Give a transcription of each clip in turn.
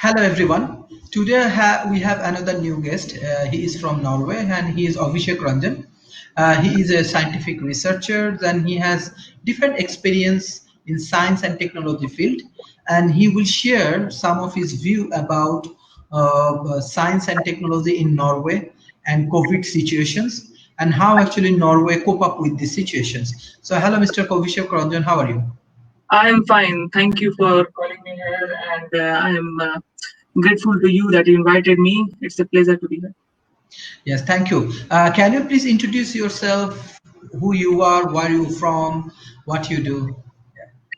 Hello everyone. Today we have another new guest. He is from Norway and he is Abhishek Ranjan. He is a scientific researcher and he has different experience in science and technology field, and he will share some of his view about science and technology in Norway and COVID situations and how actually Norway cope up with these situations. So hello Mr. Abhishek Ranjan, how are you? I am fine. Thank you for calling me here, and I am grateful to you that you invited me. It's a pleasure to be here. Yes, thank you. Can you please introduce yourself, who you are, where you from, what you do?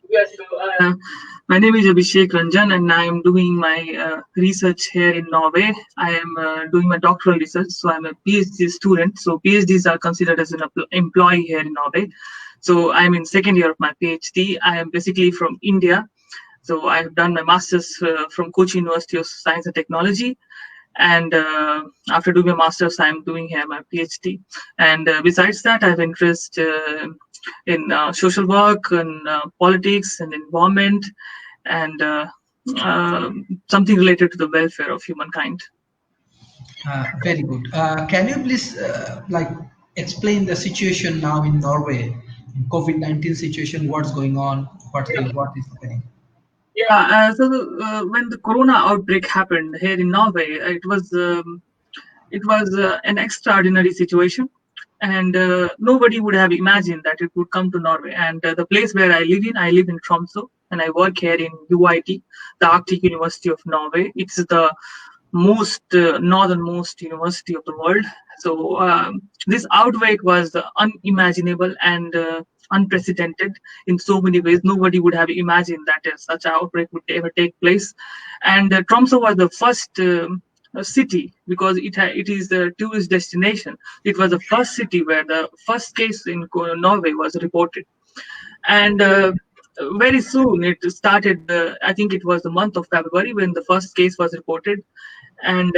Yes, so, my name is Abhishek Ranjan, and I am doing my research here in Norway. I am doing my doctoral research, so I'm a PhD student. So PhDs are considered as an employee here in Norway. So I'm in second year of my PhD. I am basically from India. So I have done my master's from Kochi University of Science and Technology, and after doing my master's, I'm doing here my PhD. And besides that, I have interest in social work and politics and environment, and something related to the welfare of humankind. Very good. Can you please explain the situation now in Norway, COVID-19 situation, what's going on, what is happening? Yeah, when the corona outbreak happened here in Norway, it was an extraordinary situation, and nobody would have imagined that it would come to Norway. And the place where I live in Tromsø, and I work here in UIT, the Arctic University of Norway. It's the most northernmost university of the world. So this outbreak was unimaginable and unprecedented in so many ways. Nobody would have imagined that such an outbreak would ever take place. And Tromsø was the first city, because it is the tourist destination. It was the first city where the first case in Norway was reported. And very soon it started, I think it was the month of February when the first case was reported. And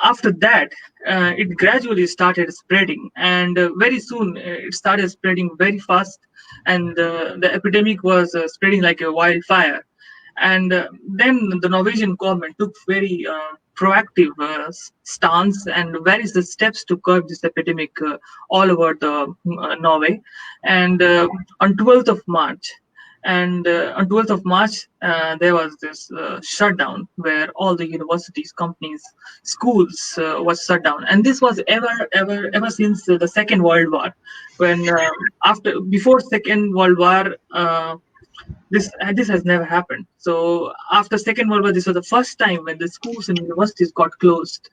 after that, it gradually started spreading, and very soon it started spreading very fast, and the epidemic was spreading like a wildfire. And then the Norwegian government took very proactive stance and various steps to curb this epidemic all over the Norway. And on 12th of March, on 12th of March, there was this shutdown where all the universities, companies, schools was shut down. And this was ever since the Second World War, when before Second World War, this has never happened. So after Second World War, this was the first time when the schools and universities got closed,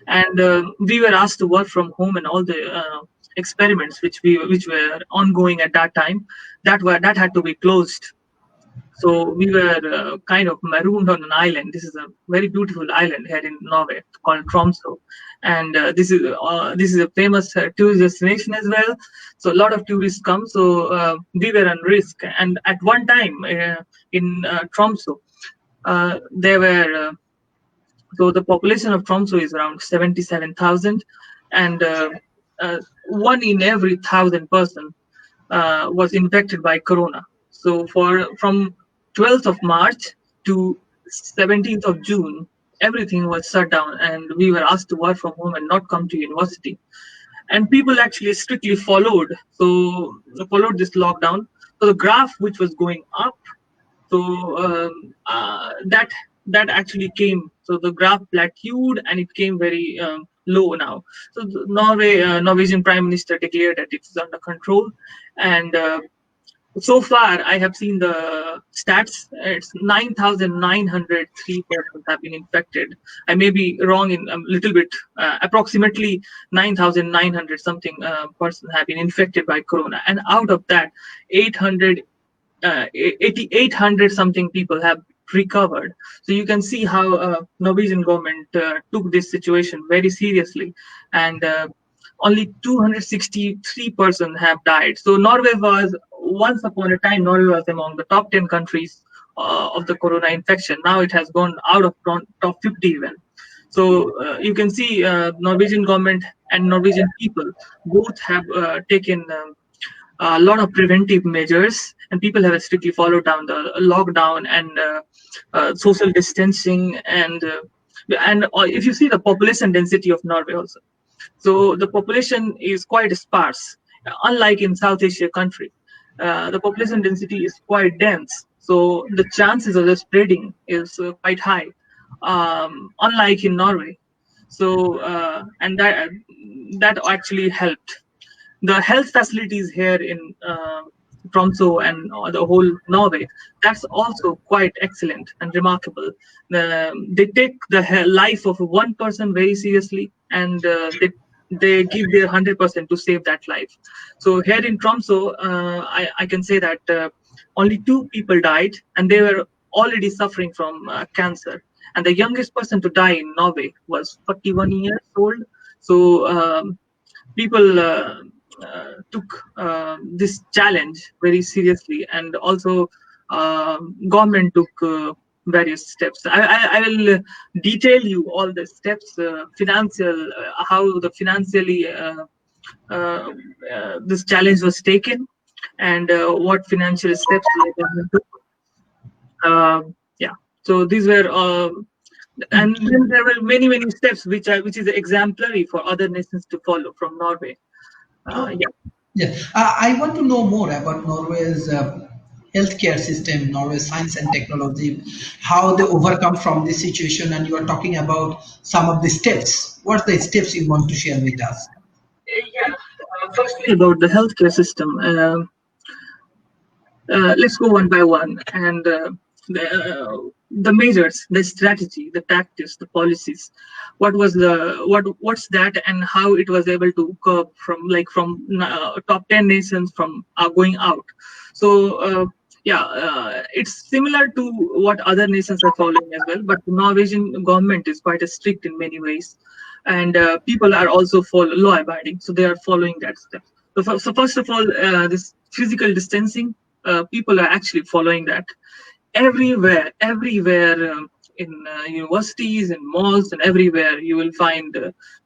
and we were asked to work from home, and all the experiments which were ongoing at that time, that had to be closed. So we were kind of marooned on an island. This is a very beautiful island here in Norway called Tromsø, and this is a famous tourist destination as well. So a lot of tourists come. So we were on risk, and at one time in Tromsø, there were so the population of Tromsø is around 77,000, and one in every 1,000 person was infected by corona. So from 12th of March to 17th of June, everything was shut down, and we were asked to work from home and not come to university. And people actually strictly followed this lockdown. So the graph which was going up, so that actually came. So the graph plateaued and it came very low now. So the Norwegian Prime Minister declared that it's under control, and so far, I have seen the stats. It's 9,903 persons have been infected. I may be wrong in a little bit. Approximately 9,900 something persons have been infected by corona, and out of that, 800 something people have recovered. So you can see how Norwegian government took this situation very seriously, and only 263 persons have died. So Norway was, once upon a time, Norway was among the top 10 countries of the corona infection. Now it has gone out of top 50 even. So you can see Norwegian government and Norwegian people both have taken a lot of preventive measures, and people have strictly followed down the lockdown and social distancing, and if you see the population density of Norway also, so the population is quite sparse, unlike in South Asia country. The population density is quite dense, so the chances of the spreading is quite high, unlike in Norway. So and that actually helped. The health facilities here in Tromsø and the whole Norway, that's also quite excellent and remarkable. They take the life of one person very seriously, and they give their 100% to save that life. So here in Tromsø, I can say that only 2 people died, and they were already suffering from cancer. And the youngest person to die in Norway was 41 years old. So people took this challenge very seriously, and also government took various steps. I will detail you all the steps, financial, how the financially this challenge was taken, and what financial steps the government took. Yeah, so these were and then there were many steps which is exemplary for other nations to follow from Norway. Oh, Yeah. yeah. I want to know more about Norway's healthcare system, Norway's science and technology, how they overcome from this situation. And you are talking about some of the steps. What are the steps you want to share with us? Yeah. Firstly, about the healthcare system. Let's go one by one, and the measures, the strategy, the tactics, the policies. What's that, and how it was able to curb from top 10 nations from going out. So yeah, it's similar to what other nations are following as well. But the Norwegian government is quite strict in many ways, and people are also law abiding, so they are following that step. So first of all, this physical distancing, people are actually following that everywhere in universities and malls and everywhere you will find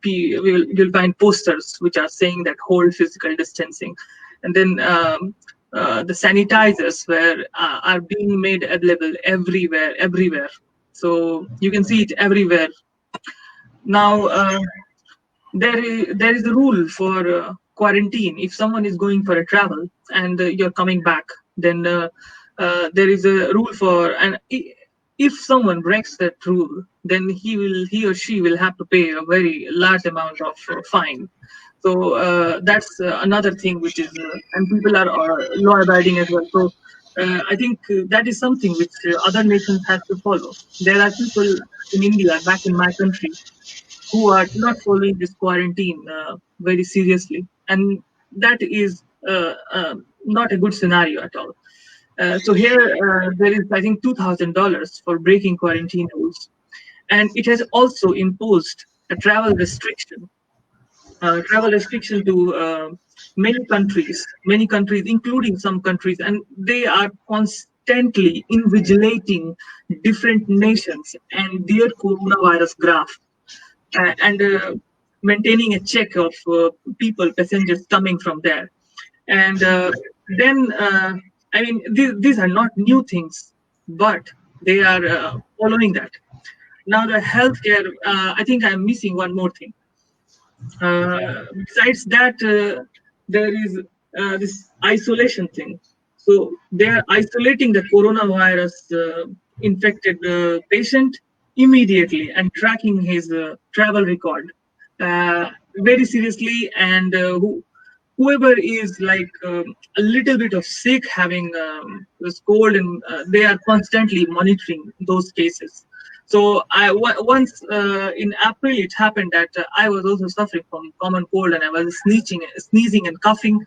you'll find posters which are saying that hold physical distancing, and then the sanitizers are being made available everywhere, so you can see it everywhere. Now there is a rule for quarantine. If someone is going for a travel and you're coming back, then there is a rule for, and if someone breaks that rule, then he or she will have to pay a very large amount of fine. So that's another thing which is, and people are law abiding as well. So I think that is something which other nations have to follow. There are people in India, back in my country, who are not following this quarantine very seriously, and that is not a good scenario at all. So here there is, I think, $2,000 for breaking quarantine rules, and it has also imposed a travel restriction to many countries, including some countries, and they are constantly invigilating different nations and their coronavirus graph, and maintaining a check of people, passengers coming from there. And then, I mean, these are not new things, but they are following that. Now, the healthcare, I think I'm missing one more thing. Besides that, there is this isolation thing. So they are isolating the coronavirus infected patient immediately and tracking his travel record very seriously. And whoever is like a little bit of sick, having this cold, and they are constantly monitoring those cases. So once in April it happened that I was also suffering from common cold, and I was sneezing and coughing.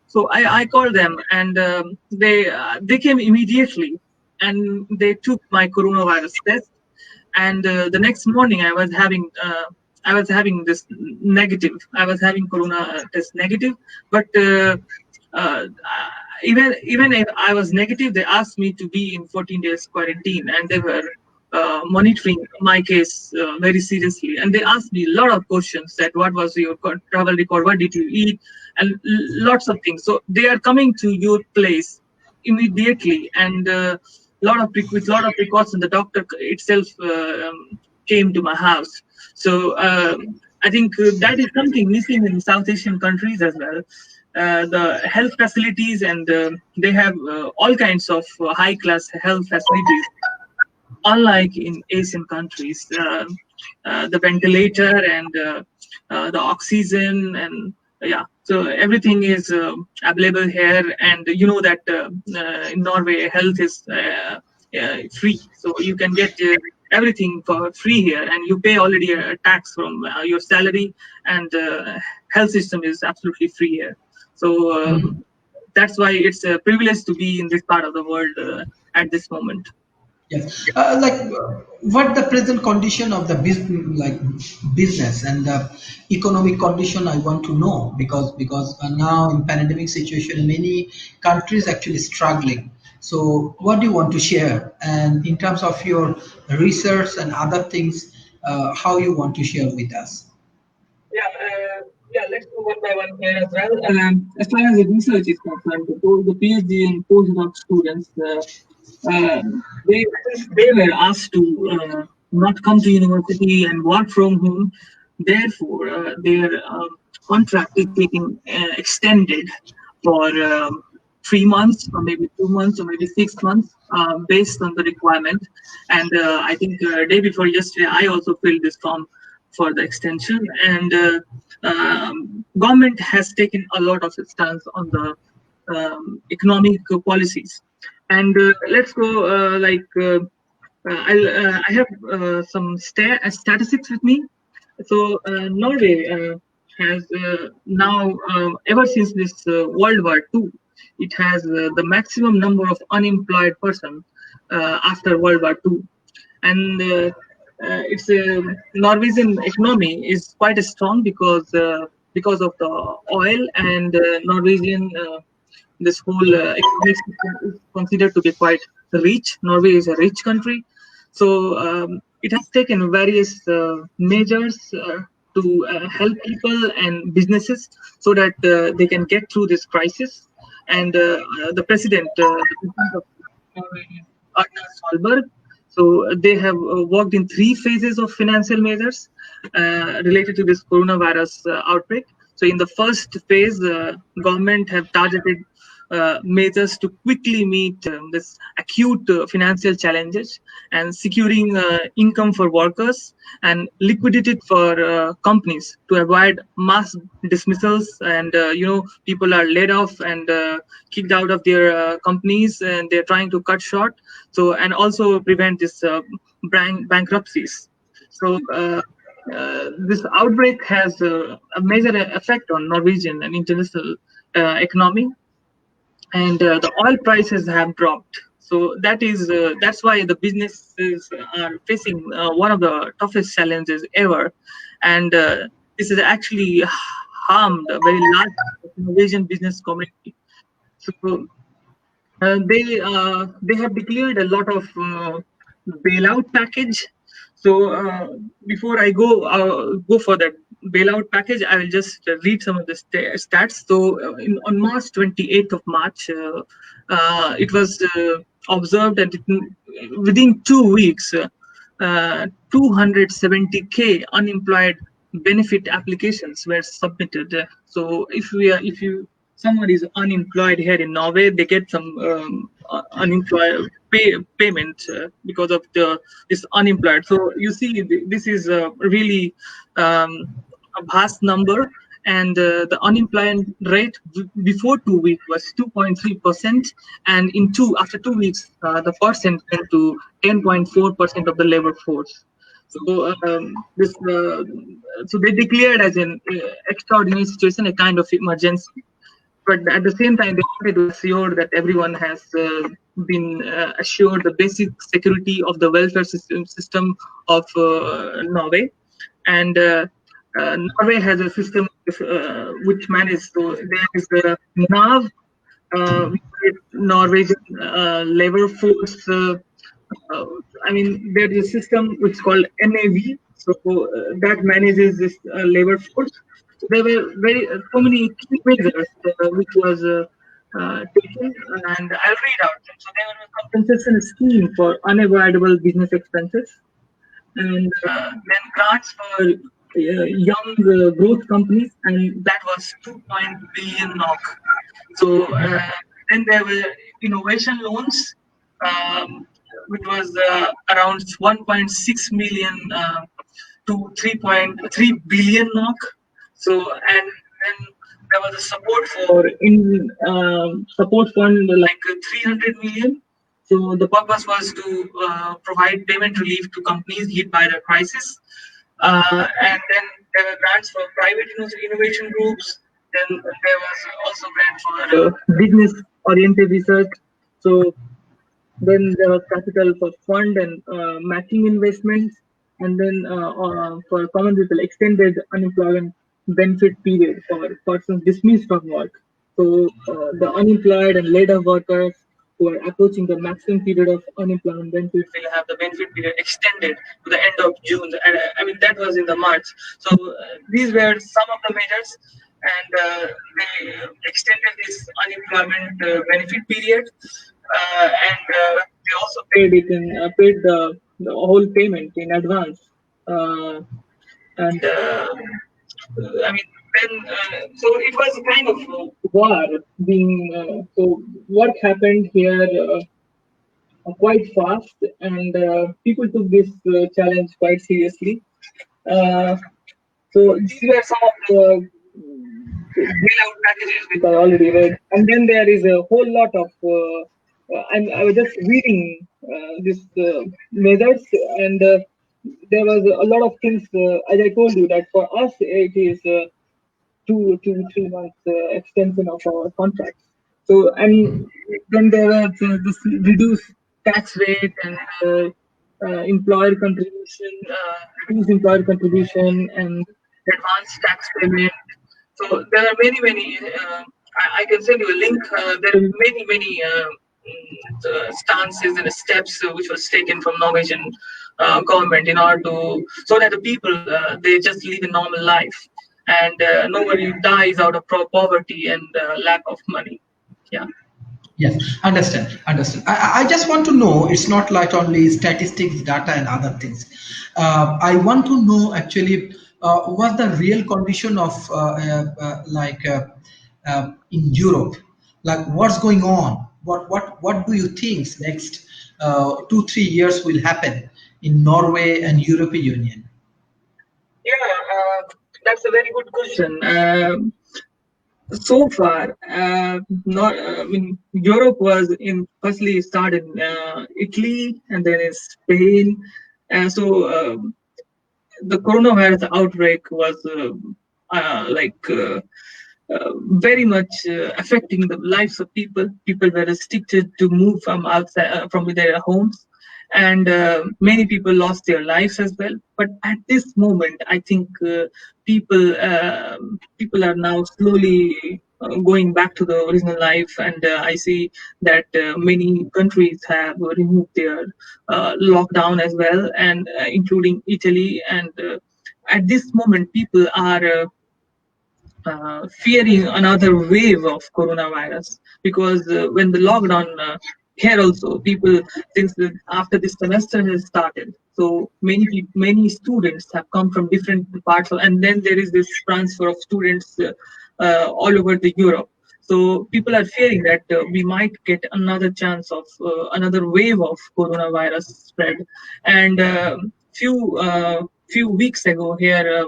So I called them, and they came immediately, and they took my coronavirus test. And the next morning I was having this negative. I was having corona test negative, but uh, even if I was negative, they asked me to be in 14 days quarantine, and they were monitoring my case very seriously. And they asked me a lot of questions: that what was your travel record, what did you eat, and lots of things. So they are coming to your place immediately, and with lot of precautions. The doctor itself came to my house. So I think that is something missing in South Asian countries as well. The health facilities, and they have all kinds of high class health facilities, unlike in Asian countries. The ventilator and the oxygen, and yeah, so everything is available here. And you know that in Norway, health is free, so you can get everything for free here, and you pay already a tax from your salary, and health system is absolutely free here. So that's why it's a privilege to be in this part of the world at this moment. Yes, what the present condition of the business and the economic condition I want to know, because now in pandemic situation many countries actually struggling. So what do you want to share, and in terms of your research and other things, how you want to share with us? Yeah, let's go one by one here as well. As far as the research is concerned, the PhD and postdoc students, since they were asked to not come to university and work from home, therefore their contract is getting extended for 3 months, or maybe 2 months, or maybe 6 months, based on the requirement. And I think day before yesterday, I also filled this form for the extension. And government has taken a lot of stance on the economic policies. And let's go I have some statistics with me. So Norway has now, ever since this World War II, it has the maximum number of unemployed person after World War II. And its Norwegian economy is quite strong because of the oil, and Norwegian this whole economic system is considered to be quite rich. Norway is a rich country, so it has taken various measures to help people and businesses so that they can get through this crisis. And the president of Norway is Erna Solberg. So they have worked in 3 phases of financial measures related to this coronavirus outbreak. So in the first phase, the government have targeted measures to quickly meet this acute financial challenges, and securing income for workers and liquidity for companies to avoid mass dismissals. And people are laid off and kicked out of their companies, and they're trying to cut short. So, and also prevent this bankruptcies. So this outbreak has a major effect on Norwegian and international economy, and the oil prices have dropped. So that's why the businesses are facing one of the toughest challenges ever, and this has actually harmed a very large Norwegian business community. So they have declared a lot of bailout package. So before I go for that bailout package, I will just read some of the stats. So on March 28th of March, it was observed that within 2 weeks, 270K unemployed benefit applications were submitted. So if you someone is unemployed here in Norway, they get some unemployed payment because of this unemployed. So you see, this is really a vast number, and the unemployment rate before 2 weeks was 2.3%, and after 2 weeks, the percent went to 10.4% of the labor force. So so they declared as an extraordinary situation, a kind of emergency. But at the same time, they wanted to assure that everyone has been assured the basic security of the welfare system of Norway. And Norway has a system which manages. So there is the NAV, Norwegian labor force. There is a system which is called NAV. So that manages this labor force. there were very so many key measures which was taken, and I'll read out them. So there was a compensation scheme for unavoidable business expenses, and then grants for young growth companies, and that was 2 billion NOK. So then there were innovation loans, um, which was around 1.6 million to 3.3 billion NOK. So and then there was a support for in support fund like 300 million. So the purpose was to provide payment relief to companies hit by the crisis. And then there were grants for private innovation groups. Then there was also grant for business-oriented research. So then there was capital for fund and matching investments, and then for common people, extended unemployment benefit period for persons dismissed from work. So the unemployed and laid off workers who are approaching the maximum period of unemployment benefits will have the benefit period extended to the end of June. And I mean that was in the March. So these were some of the measures, and they extended this unemployment benefit period, and they also paid it in paid the whole payment in advance. Uh, and I mean, then so it was a kind of war being. So what happened here quite fast, and people took this challenge quite seriously. Uh, so these were some of the bailout packages which I already read, and then there is a whole lot of. I was just reading this measures, and there was a lot of things. As I told you, that for us it is 2 to 3 months extension of our contracts. So and then there was this reduced tax rate and employer contribution, reduced employer contribution and advanced tax payment. So there are many. I can send you a link. There are many stances and steps which was taken from Norwegian government in order to so that the people they just live a normal life, and nobody dies out of poverty and lack of money. Yeah. Yes, understand, understand. I just want to know, it's not like only statistics, data, and other things. I want to know actually what the real condition of in Europe, like what's going on? What do you think next 2 3 years will happen in Norway and European Union? Yeah, that's a very good question. So far, not I mean Europe was in firstly started in Italy and then in Spain, and so the coronavirus outbreak was like very much affecting the lives of people. People were restricted to move from outside from their homes, and many people lost their lives as well. But at this moment, I think people are now slowly going back to the original life, and I see that many countries have removed their lockdown as well, and including Italy. And at this moment, people are fearing another wave of coronavirus, because when the lockdown here also people, since after this semester has started, so many students have come from different parts of, and then there is this transfer of students all over the Europe. So people are fearing that we might get another chance of another wave of coronavirus spread. And few weeks ago here,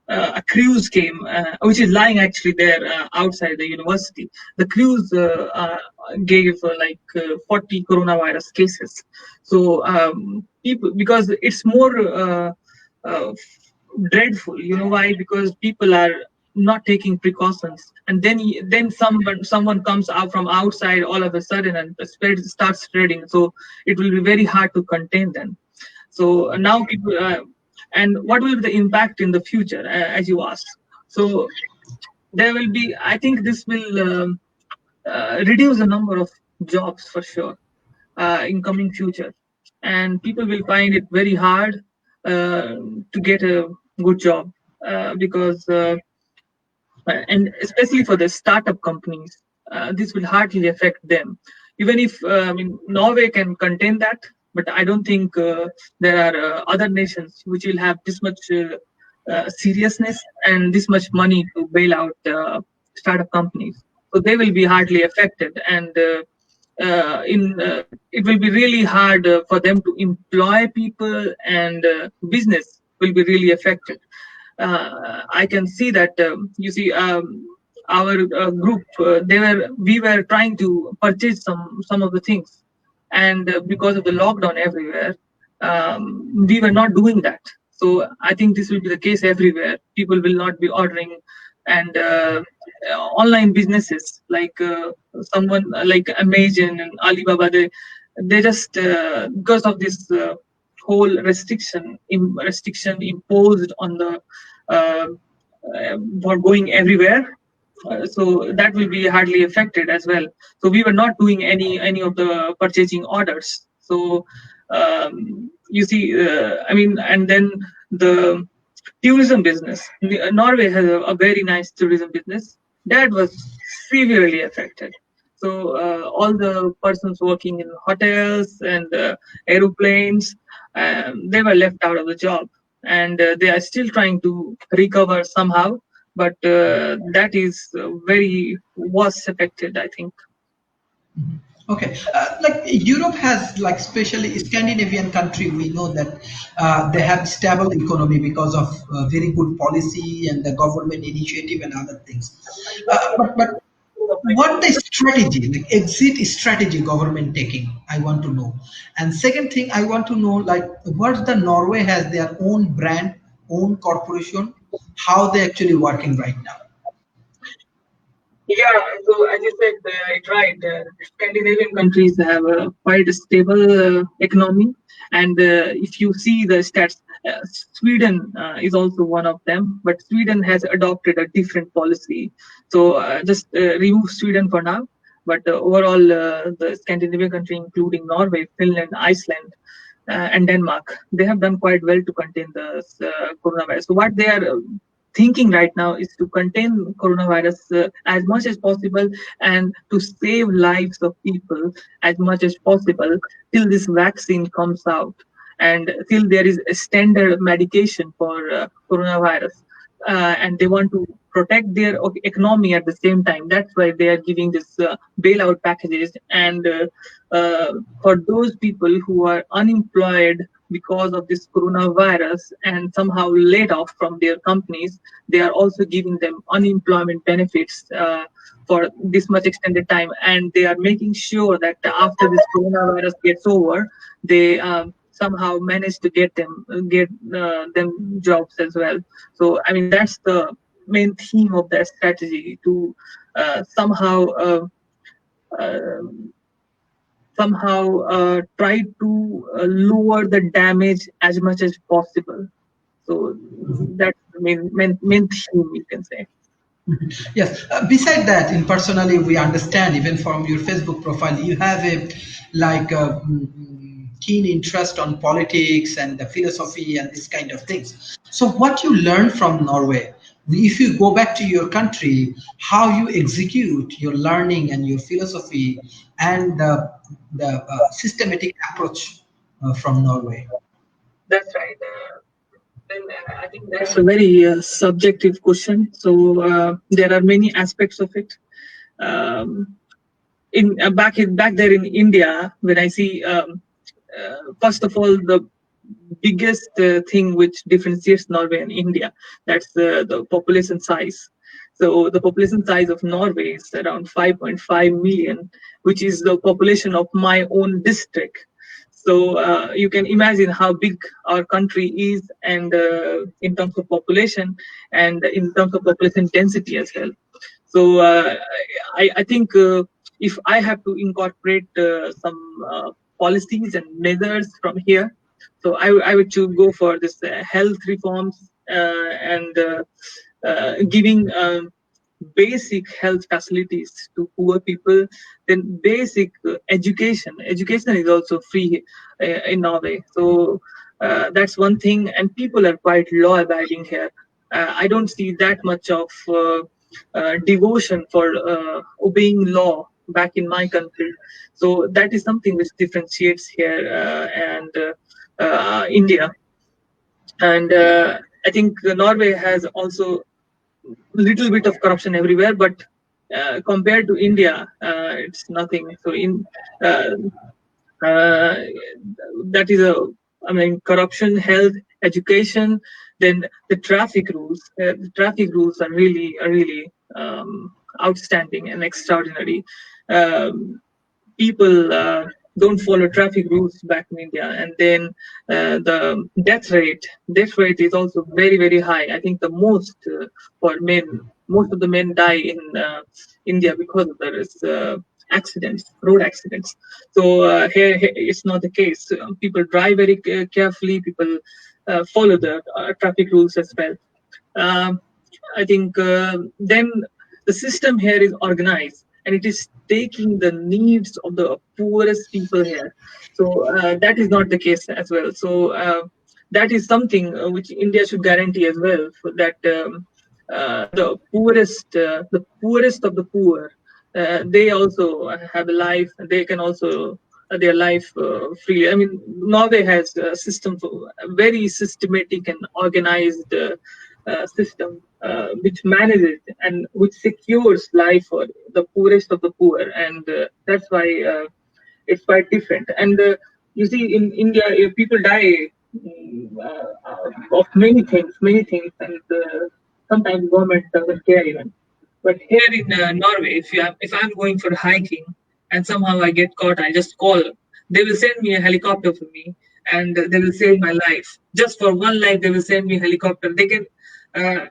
a cruise came, which is lying actually there outside the university. The cruise gave 40 coronavirus cases. So people, because it's more uh, dreadful. You know why? Because people are not taking precautions, and then someone comes out from outside all of a sudden, and the spread starts spreading. So it will be very hard to contain them. So now people, and what will be the impact in the future, as you asked? So there will be, I think this will reduce the number of jobs for sure in coming future, and people will find it very hard to get a good job because and especially for the startup companies, this will hardly affect them. Even if I mean Norway can contain that, but I don't think there are other nations which will have this much seriousness and this much money to bail out startup companies. So they will be hardly affected, and in it will be really hard for them to employ people, and business will be really affected. I can see that you see our group we were trying to purchase some of the things, and because of the lockdown everywhere, we were not doing that. So I think this will be the case everywhere. People will not be ordering, and online businesses like someone like Amazon and Alibaba, they just because of this whole restriction imposed on the uh, for going everywhere, so that will be hardly affected as well. So we were not doing any of the purchasing orders. So you see, I mean, and then the tourism business. Norway has a very nice tourism business that was severely affected. So all the persons working in hotels and aeroplanes, they were left out of the job, and they are still trying to recover somehow. But that is very was affected, I think. Okay, like Europe has, like especially Scandinavian country, we know that they have stable economy because of very good policy and the government initiative and other things. But what the strategy, like exit strategy, government taking? I want to know. And second thing, I want to know like what the Norway has their own brand, own corporation, how they actually working right now. Yeah, so as you said, it right. Scandinavian countries have a quite a stable economy, and if you see the stats, Sweden is also one of them. But Sweden has adopted a different policy. So just remove Sweden for now. But overall, the Scandinavian country, including Norway, Finland, Iceland, and Denmark, they have done quite well to contain the coronavirus. So what they are thinking right now is to contain coronavirus as much as possible, and to save lives of people as much as possible till this vaccine comes out, and till there is a standard medication for coronavirus. And they want to protect their economy at the same time. That's why they are giving this bailout packages. And for those people who are unemployed because of this coronavirus and somehow laid off from their companies, they are also giving them unemployment benefits for this much extended time. And they are making sure that after this coronavirus gets over, they somehow manage to get them jobs as well. So I mean that's the main theme of their strategy, to somehow uh, try to lower the damage as much as possible. So that's the main theme, you can say. Yes. Beside that, in personally, we understand even from your Facebook profile, you have a like a keen interest on politics and the philosophy and this kind of things. So, what you learn from Norway, if you go back to your country, how you execute your learning and your philosophy and the systematic approach from Norway. That's right. Then I think that's a very subjective question. So there are many aspects of it. Um, in back there in India, when I see first of all the biggest thing which differentiates Norway and India, that's the population size. So the population size of Norway is around 5.5 million, which is the population of my own district. So you can imagine how big our country is, and in terms of population, and in terms of population density as well. So I think if I have to incorporate some policies and measures from here, so I would to go for this health reforms, and giving basic health facilities to poor people. Then basic education is also free in Norway. So that's one thing, and people are quite law abiding here. I don't see that much of devotion for obeying law back in my country. So that is something which differentiates here and India. And I think Norway has also little bit of corruption everywhere, but compared to India, it's nothing. So in uh, uh, that is a, I mean, corruption, health, education, then the traffic rules. The traffic rules are really outstanding and extraordinary. Um, People don't follow traffic rules back in India, and then the death rate is also very high. I think the most for men, most of the men die in India because of there is accidents, road accidents. So here it's not the case. People drive very carefully. People follow the traffic rules as well. Um, I think then the system here is organized and it is taking the needs of the poorest people here. So that is not the case as well. So that is something which India should guarantee as well, for that the poorest of the poor, they also have a life. They can also their life freely. I mean, Norway has a system for very systematic and organized system which manages and which secures life for the poorest of the poor, and that's why it's quite different. And you see, in India, people die of many things, and sometimes government doesn't care even. But here in Norway, if I'm going for hiking and somehow I get caught, I just call. They will send me a helicopter for me, and they will save my life. Just for one life, they will send me a helicopter. Uh,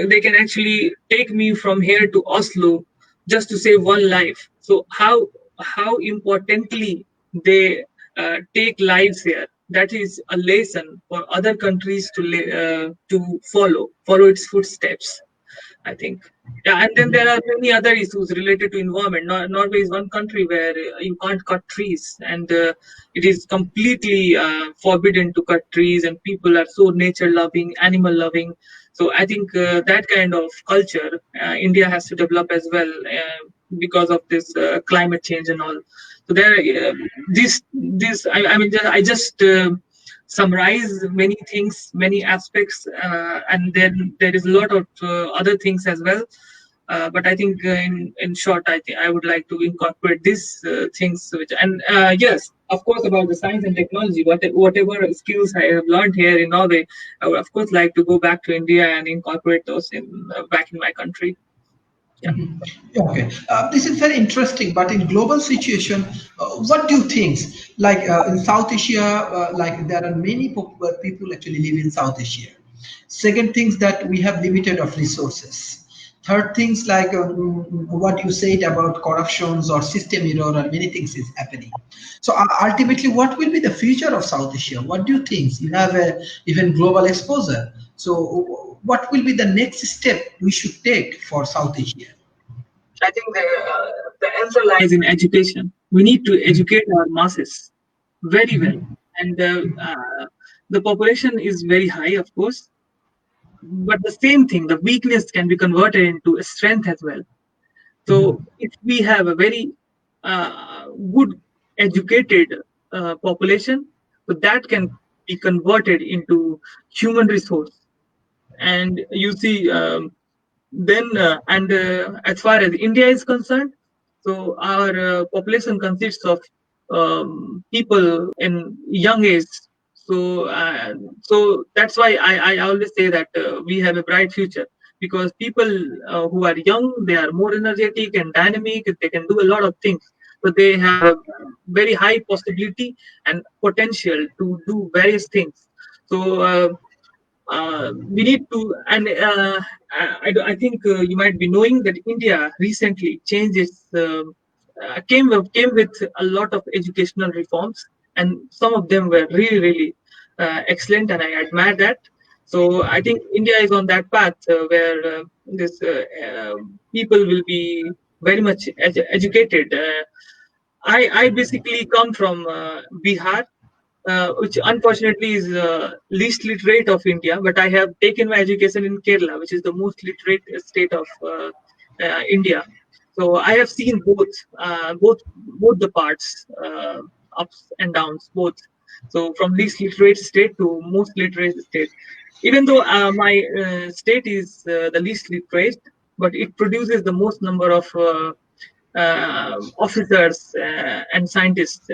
they can actually take me from here to Oslo just to save one life. So how importantly they take lives here. That is a lesson for other countries to follow its footsteps, I think. Yeah, and then there are many other issues related to environment. Norway is one country where you can't cut trees, and it is completely forbidden to cut trees. And people are so nature loving, animal loving. So I think that kind of culture India has to develop as well because of this climate change and all. So there, I mean, I just summarize many things, many aspects, and then there is a lot of other things as well. But I think in short, I think I would like to incorporate these things. And yes, of course, about the science and technology, whatever skills I have learned here in Norway, I would of course like to go back to India and incorporate those in back in my country. Yeah. Okay, this is very interesting. But in global situation, what do you think? Like in South Asia, like there are many people actually live in South Asia. Second things that we have limited of resources. Third things like what you said about corruptions or system error and many things is happening. So ultimately, what will be the future of South Asia? What do you think? You have a even global exposure. So what will be the next step we should take for South Asia? I think the answer lies in education. We need to educate our masses very well, and the population is very high, of course. But the same thing, the weakness can be converted into a strength as well. So if we have a very good educated population, so that can be converted into human resource. And you see, then and as far as India is concerned, so our population consists of people in young age. So so that's why I always say that we have a bright future, because people who are young, they are more energetic and dynamic. They can do a lot of things. So they have a very high possibility and potential to do various things. So we need to, and I think you might be knowing that India recently changed its came with a lot of educational reforms, and some of them were really excellent, and I admire that. So I think India is on that path where this people will be very much educated. I basically come from Bihar, which unfortunately is least literate of India. But I have taken my education in Kerala, which is the most literate state of India. So I have seen both the parts, ups and downs, both. So from least literate state to most literate state. Even though my state is the least literate, but it produces the most number of officers and scientists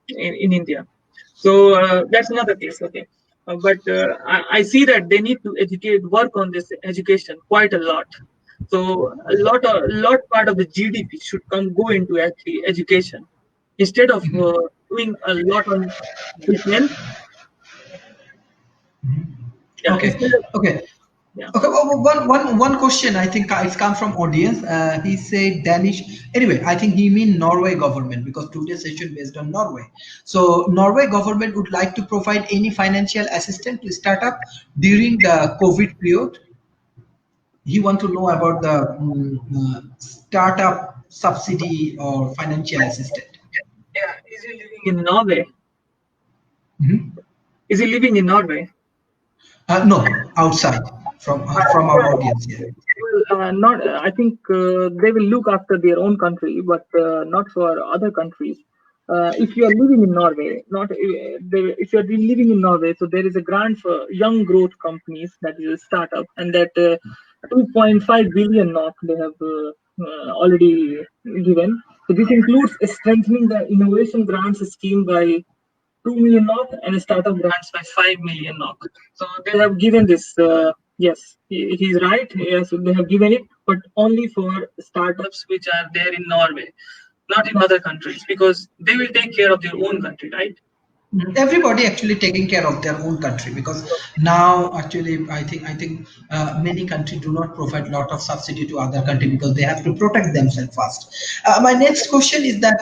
in India. So that's another case. Okay, but I see that they need to work on this education quite a lot. So a lot part of the GDP should go into actually education instead of doing a lot on defense. Yeah, Okay, instead of okay. yeah. Okay, one question I think it's come from audience. He said Danish. Anyway, I think he mean Norway government because today's session based on Norway. So Norway government would like to provide any financial assistance to startup during the COVID period. He want to know about the startup subsidy or financial assistance. Yeah, is he living in Norway? Mhm. Is he living in Norway? No, outside from our audience here. Well, not. I think they will look after their own country, but not for other countries. If you are living in Norway, not if you are living in Norway, so there is a grant for young growth companies that is a startup, and that 2.5 billion NOK they have already given. So this includes strengthening the innovation grants scheme by 2 million NOK and startup grants by 5 million NOK. So they have given this. Yes, he's right. Yes, they have given it, but only for startups which are there in Norway, not in other countries, because they will take care of their own country, right? Everybody actually taking care of their own country because now actually I think many countries do not provide lot of subsidy to other country because they have to protect themselves first. My next question is that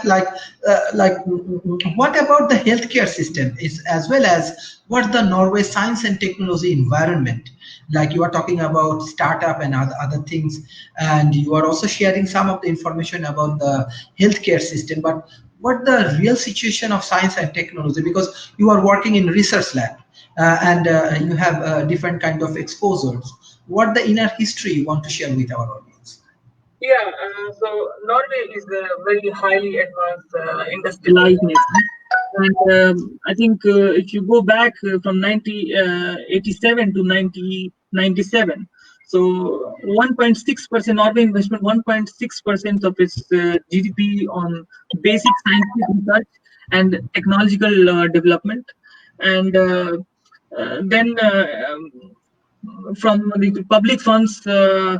what about the healthcare system is as well as what the Norway science and technology environment, like you are talking about startup and other things, and you are also sharing some of the information about the healthcare system, but what the real situation of science and technology, because you are working in research lab and you have different kind of exposures, what the inner history you want to share with our audience? Yeah, so Norway is a very highly advanced industrialized nation. And I think if you go back from 1987 to 1997, so 1.6% Norway investment, 1.6% of its GDP on basic scientific research and technological development. And then from the public funds, there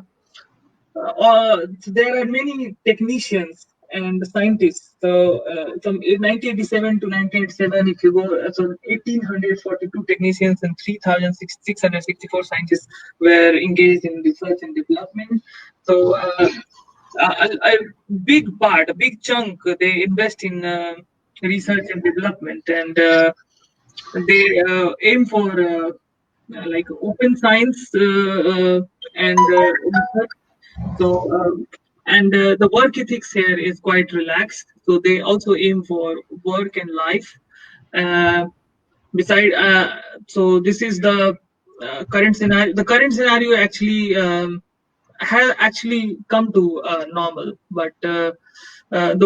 are many technicians and scientists. So from 1987 to 1987, if you go, so 1,842 technicians and 3,664 scientists were engaged in research and development. So a big part, a big chunk, they invest in research and development, and they aim for like open science and research. So, and the work ethics here is quite relaxed. So they also aim for work and life. Uh, so this is the current scenario. The current scenario actually has actually come to normal, but the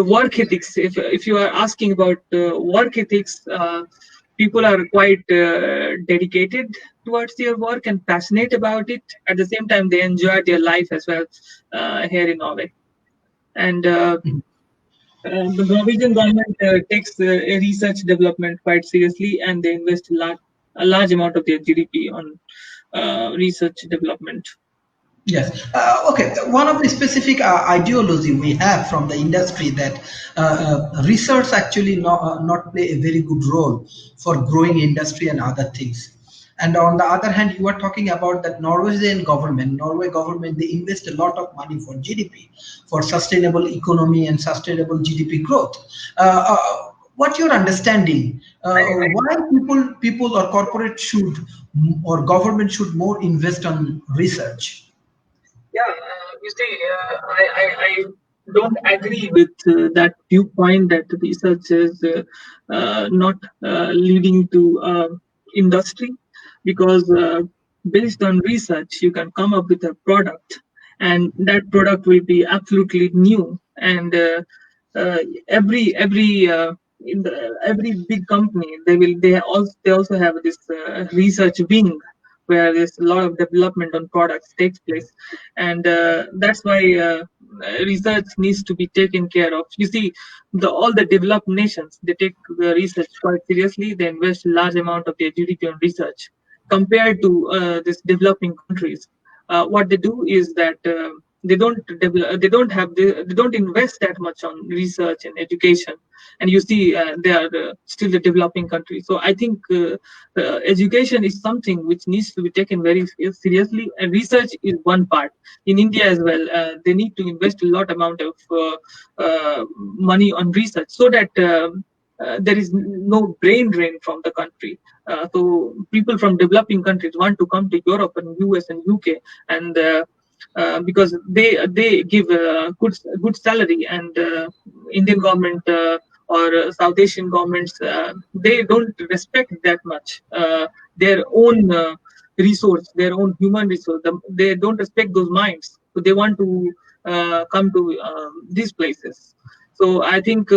work ethics. If you are asking about work ethics, people are quite dedicated towards their work and passionate about it. At the same time, they enjoy their life as well here in Norway. And the Norwegian government takes research development quite seriously, and they invest a large amount of their GDP on research development. Yes. Okay. One of the specific ideology we have from the industry that research actually not play a very good role for growing industry and other things. And on the other hand, you are talking about that Norway government, they invest a lot of money for GDP, for sustainable economy and sustainable GDP growth. What your understanding? Why people or corporate should or government should more invest on research? Yeah, you see, I don't agree with that viewpoint that research is not leading to industry, because based on research you can come up with a product, and that product will be absolutely new. And uh, every in every big company, they also have this research wing where there's a lot of development on products takes place. And that's why research needs to be taken care of. You see, all the developed nations, they take the research quite seriously. They invest a large amount of their GDP on research compared to these developing countries. What they do is that they don't invest that much on research and education. And you see, they are still the developing country. So I think education is something which needs to be taken very seriously, and research is one part. In India as well, they need to invest a lot amount of money on research, so that there is no brain drain from the country. So people from developing countries want to come to Europe and US and UK, and because they give good salary. And Indian government or South Asian governments, they don't respect that much their own their own human resource. They don't respect those minds, so they want to come to these places. So I think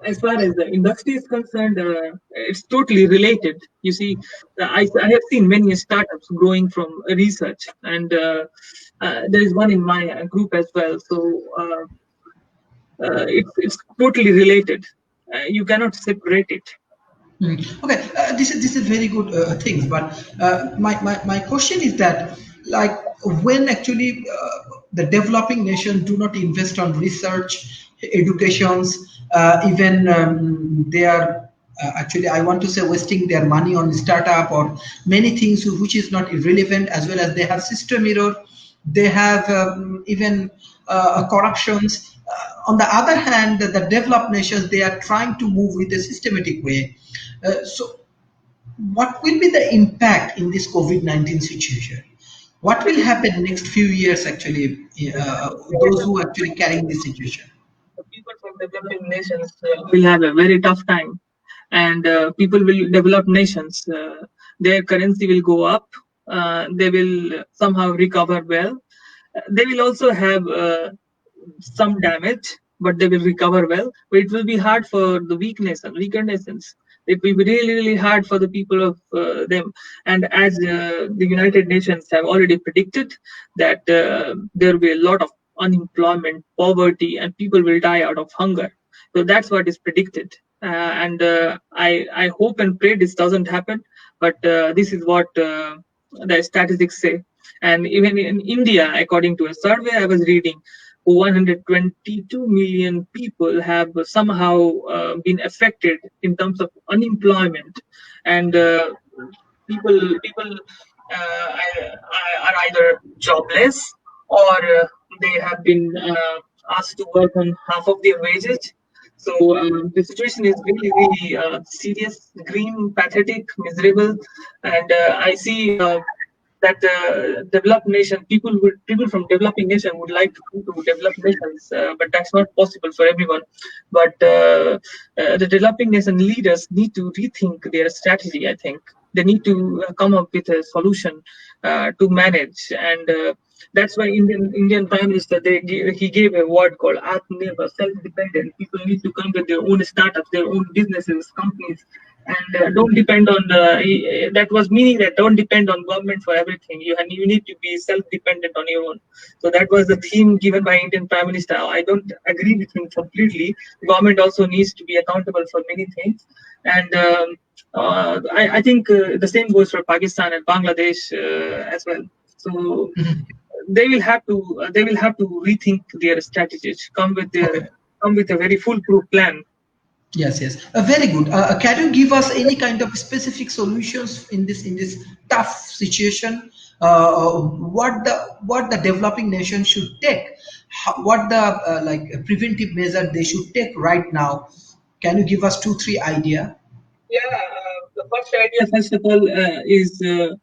as far as the industry is concerned, it's totally related. You see, I have seen many startups growing from research, and there is one in my group as well. So it's totally related. You cannot separate it. Okay, this is very good things, but my question is that, like, when actually the developing nation do not invest on research, educations, even they are actually, I want to say, wasting their money on startup or many things which is not irrelevant, as well as they have system error, they have even corruptions. On the other hand, the developed nations, they are trying to move with a systematic way. So, what will be the impact in this COVID-19 situation? What will happen next few years, actually, those who actually carrying this situation? The people from developing nations will have a very tough time, and people will develop nations. Their currency will go up. They will somehow recover well. They will also have some damage, but they will recover well. But it will be hard for the weaker nations. It will be really, really hard for the people of them. And as the United Nations have already predicted, that there will be a lot of unemployment, poverty, and people will die out of hunger. So that's what is predicted. And I hope and pray this doesn't happen, but this is what the statistics say. And even in India, according to a survey I was reading, 122 million people have somehow been affected in terms of unemployment. And people are either jobless, or they have been asked to work on half of their wages. So the situation is really, really serious, grim, pathetic, miserable. And I see that developed nation people from developing nation would like to go to developed nations, but that's not possible for everyone. But the developing nation leaders need to rethink their strategy. I think they need to come up with a solution to manage. And that's why Indian Prime Minister, he gave a word called Atmanirbhar, self-dependent. People need to come with their own startups, their own businesses, companies, and don't depend on that was meaning that don't depend on government for everything. You need to be self-dependent on your own. So that was the theme given by Indian Prime Minister. I don't agree with him completely. The government also needs to be accountable for many things. And I think the same goes for Pakistan and Bangladesh as well. So they will have to rethink their strategies, Okay. come with a very foolproof plan. Yes, yes. Very good. Can you give us any kind of specific solutions in this tough situation? What the developing nation should take? What the like preventive measure they should take right now? Can you give us two, three idea? Yeah, the first idea, first of all, is to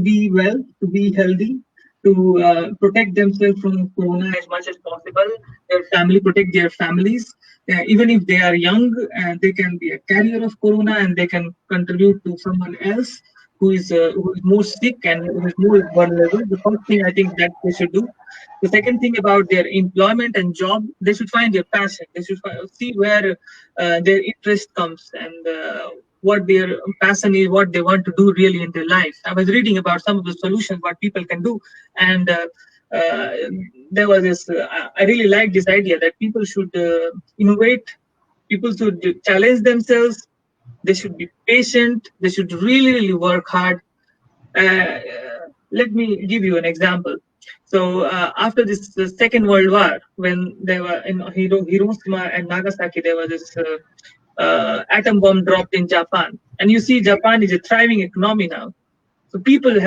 be well, to be healthy. to protect themselves from corona as much as possible. Their family protect their families. Even if they are young, they can be a carrier of corona and they can contribute to someone else who is more sick and who is more vulnerable. The first thing I think that they should do. The second thing about their employment and job, they should find their passion. They should see where their interest comes and what their passion is, what they want to do really in their life. I was reading about some of the solutions what people can do, and uh, there was this. I really like this idea that people should innovate. People should challenge themselves. They should be patient. They should really, really work hard. uh, Let me give you an example. So after this the Second World War, when there were in Hiroshima and Nagasaki, there was this atom bomb dropped in Japan, and you see Japan is a thriving economy now. So people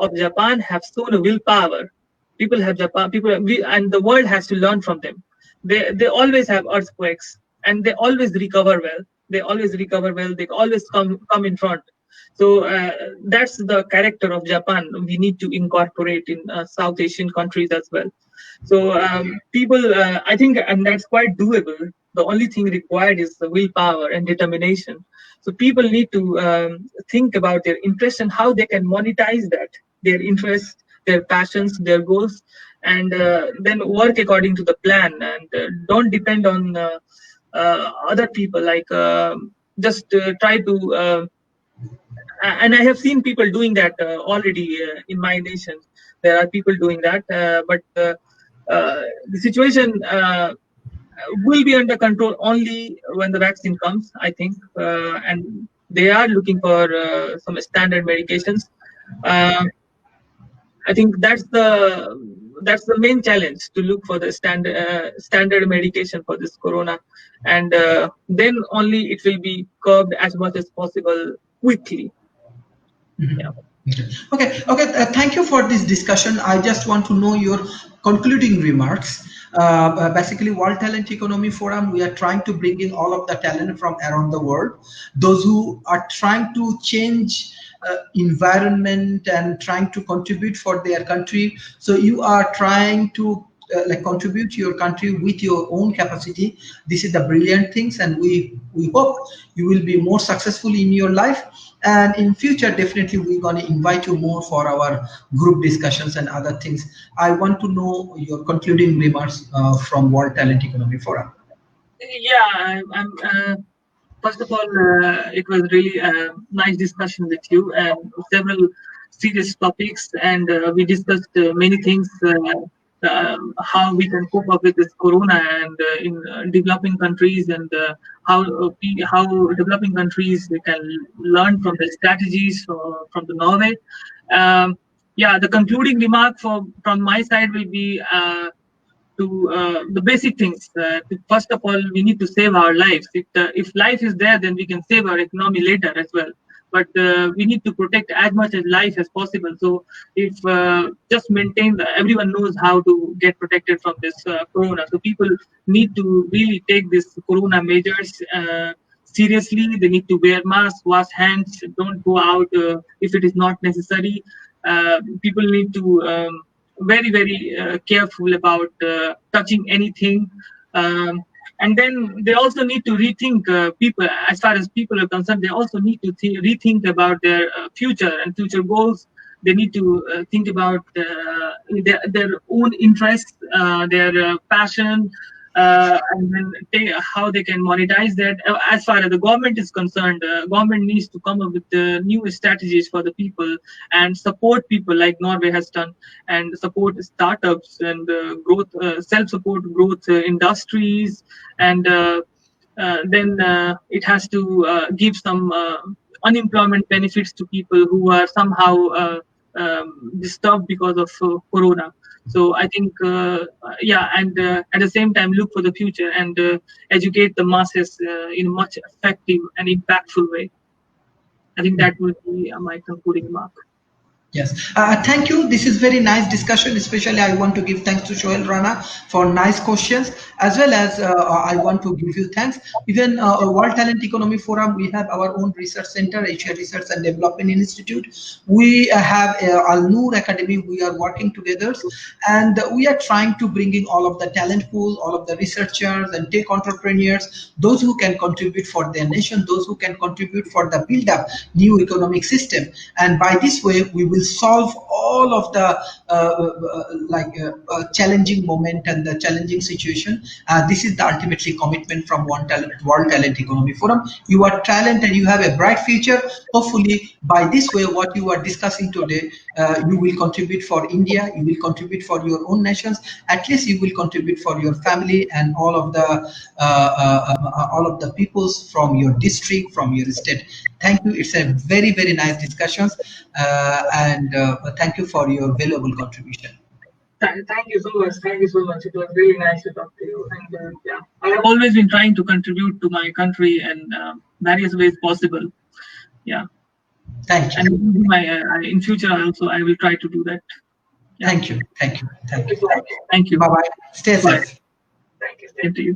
of Japan have shown a willpower. People have Japan people and the world has to learn from them. They always have earthquakes and they always recover well. They always recover well. They always come in front. So that's the character of Japan. We need to incorporate in South Asian countries as well. So people, I think, and that's quite doable. The only thing required is the willpower and determination. So people need to think about their interests and how they can monetize that, their interests, their passions, their goals, and then work according to the plan and don't depend on other people. Like just try to. And I have seen people doing that already in my nation. There are people doing that, but the situation will be under control only when the vaccine comes, I think, and they are looking for some standard medications. Uh, I think that's the main challenge to look for the standard medication for this corona, and then only it will be curbed as much as possible quickly. Yeah. Okay, okay. Thank you for this discussion. I just want to know your concluding remarks. Basically, World Talent Economy Forum, we are trying to bring in all of the talent from around the world, those who are trying to change environment and trying to contribute for their country. So you are trying to like contribute to your country with your own capacity. This is the brilliant things, and we hope you will be more successful in your life, and in future definitely we're going to invite you more for our group discussions and other things. I want to know your concluding remarks from World Talent Economy Forum. Yeah, first of all, it was really a nice discussion with you and several serious topics, and we discussed many things. How we can cope up with this corona and in developing countries, and how developing countries they can learn from the strategies from the Norway. Yeah, the concluding remark from my side will be to the basic things. First of all, we need to save our lives. If life is there, then we can save our economy later as well. But we need to protect as much as life as possible. So if just maintain, everyone knows how to get protected from this corona. So people need to really take this corona measures seriously. They need to wear masks, wash hands, don't go out if it is not necessary. People need to very very careful about touching anything, and then they also need to rethink people as far as people are concerned. They also need to rethink about their future and future goals. They need to think about their own interests, their passion, and then how they can monetize that. As far as the government is concerned, government needs to come up with new strategies for the people and support people like Norway has done, and support startups and growth, self-support growth industries, and then it has to give some unemployment benefits to people who are somehow disturbed because of corona. So I think, yeah, and at the same time, look for the future and educate the masses in a much effective and impactful way. I think that would be my concluding remark. Yes, thank you. This is very nice discussion. Especially, I want to give thanks to Shoel Rana for nice questions, as well as I want to give you thanks. Even World Talent Economy Forum, we have our own research center, Asia Research and Development Institute. We have Al Noor Academy. We are working together, and we are trying to bring in all of the talent pool, all of the researchers and tech entrepreneurs, those who can contribute for their nation, those who can contribute for the build up new economic system. And by this way, we will solve all of the challenging moment and the challenging situation. This is the ultimately commitment from World Talent Economy Forum. You are talent and you have a bright future. Hopefully, by this way, what you are discussing today, you will contribute for India, you will contribute for your own nations. At least you will contribute for your family and all of the peoples from your district, from your state. Thank you. It's a very, very nice discussions, and thank you for your valuable contribution. Thank you so much. Thank you so much. It was really nice to talk to you. And yeah, I have always been trying to contribute to my country in various ways possible. Yeah. Thank you. And in future also I will try to do that. Yeah. Thank you. Thank you. Thank you. Thank you. Bye bye. Stay Bye. safe. Thank you. Same to you.